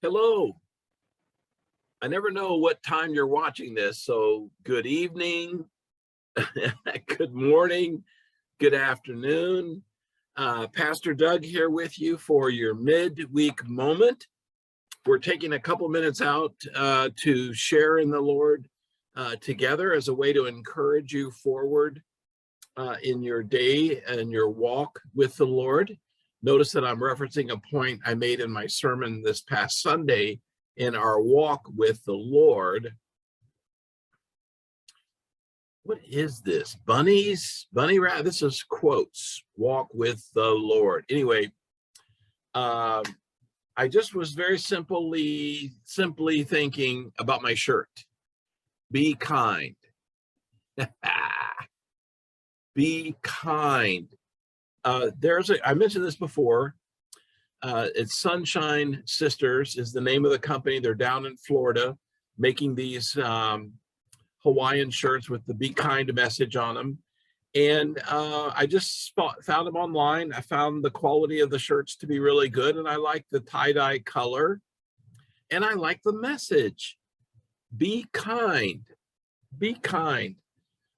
Hello. I never know what time you're watching this, so good evening, good morning, good afternoon. Pastor Doug here with you for your midweek moment. We're taking a couple minutes out to share in the Lord together as a way to encourage you forward in your day and your walk with the Lord. Notice that I'm referencing a point I made in my sermon this past Sunday in our walk with the Lord. What is this? Bunnies? Bunny rat? This is quotes. Walk with the Lord. Anyway, I just was very simply thinking about my shirt. Be kind. Be kind. I mentioned this before. It's Sunshine Sisters is the name of the company. They're down in Florida making these Hawaiian shirts with the Be Kind message on them. And I just found them online. I found the quality of the shirts to be really good. And I like the tie-dye color. And I like the message. Be kind. Be kind.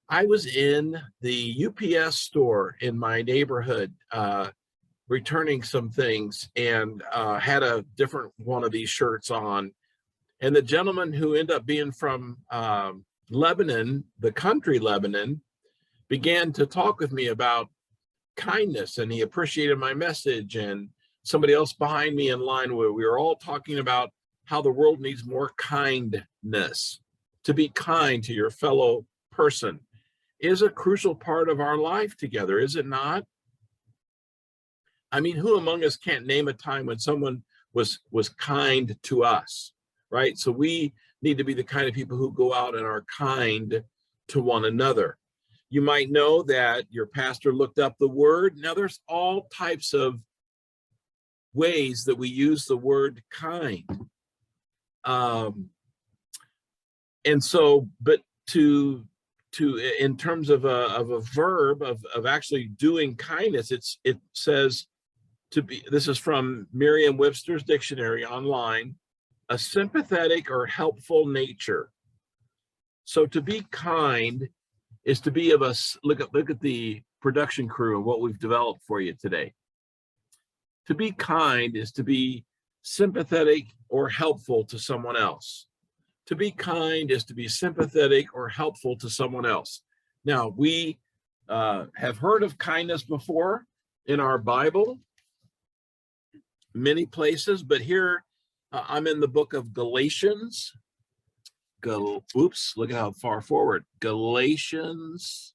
I was in the UPS store in my neighborhood returning some things and had a different one of these shirts on. And the gentleman who ended up being from Lebanon, the country Lebanon, began to talk with me about kindness, and he appreciated my message. And somebody else behind me in line, where we were all talking about how the world needs more kindness. To be kind to your fellow person is a crucial part of our life together, is it not? I mean, who among us can't name a time when someone was kind to us, right? So we need to be the kind of people who go out and are kind to one another. You might know that your pastor looked up the word. Now, there's all types of ways that we use the word kind. And so, but to in terms of a verb of actually doing kindness, it says to be, this is from Merriam-Webster's dictionary online, a sympathetic or helpful nature. So to be kind is to be of us. Look at the production crew and what we've developed for you today. To be kind is to be sympathetic or helpful to someone else. To be kind is to be sympathetic or helpful to someone else. Now, we have heard of kindness before in our Bible, many places, but here I'm in the book of Galatians. Oops, look at how far forward. Galatians,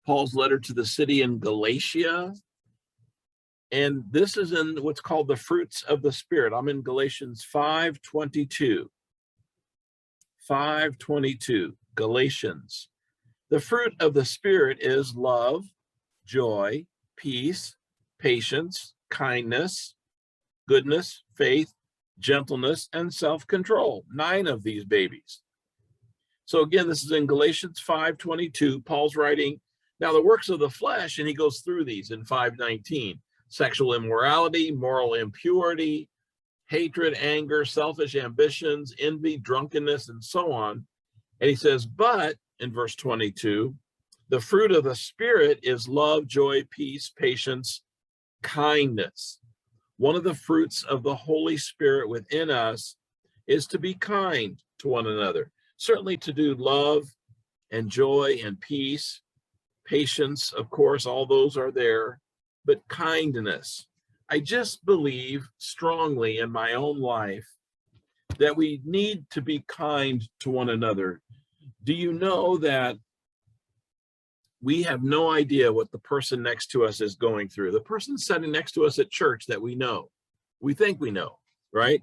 Paul's letter to the city in Galatia. And this is in what's called the fruits of the Spirit. I'm in Galatians 5:22. 5:22, Galatians. The fruit of the Spirit is love, joy, peace, patience, kindness, goodness, faith, gentleness, and self-control. 9 of these babies. So again, this is in Galatians 5:22. Paul's writing, now the works of the flesh, and he goes through these in 5:19. Sexual immorality, moral impurity, hatred, anger, selfish ambitions, envy, drunkenness, and so on. And he says, but in verse 22, the fruit of the Spirit is love, joy, peace, patience, kindness. One of the fruits of the Holy Spirit within us is to be kind to one another. Certainly to do love and joy and peace, patience, of course, all those are there, but kindness. I just believe strongly in my own life that we need to be kind to one another. Do you know that we have no idea what the person next to us is going through? The person sitting next to us at church that we know, we think we know, right?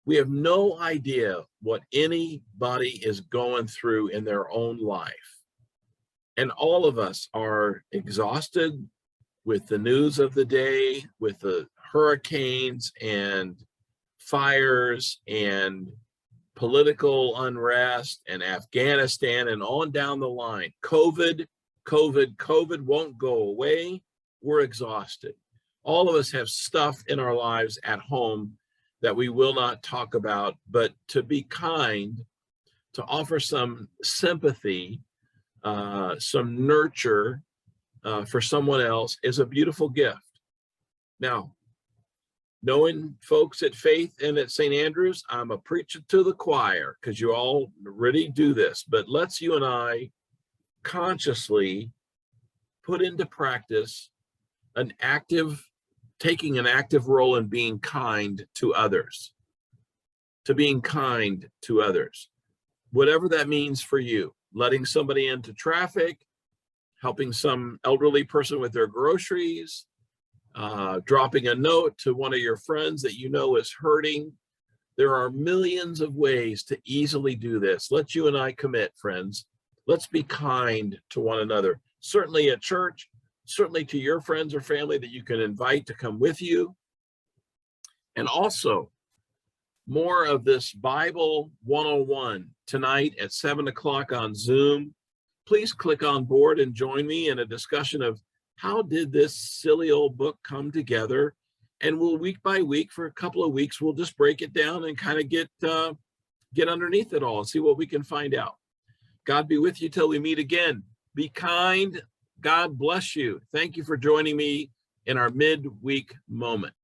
We have no idea what anybody is going through in their own life. And all of us are exhausted with the news of the day, with the hurricanes and fires and political unrest and Afghanistan and on down the line. COVID won't go away. We're exhausted. All of us have stuff in our lives at home that we will not talk about, but to be kind, to offer some sympathy, some nurture for someone else is a beautiful gift. Now, knowing folks at Faith and at St. Andrews, I'm a preacher to the choir because you all already do this, but let's you and I consciously put into practice taking an active role in being kind to others, whatever that means for you. Letting somebody into traffic, helping some elderly person with their groceries, dropping a note to one of your friends that you know is hurting. There are millions of ways to easily do this. Let's you and I commit, friends. Let's be kind to one another, certainly at church, certainly to your friends or family that you can invite to come with you. And also, more of this Bible 101 tonight at 7 o'clock on Zoom. Please click on board and join me in a discussion of how did this silly old book come together? And we'll week by week, for a couple of weeks, we'll just break it down and kind of get underneath it all and see what we can find out. God be with you till we meet again. Be kind. God bless you. Thank you for joining me in our midweek moment.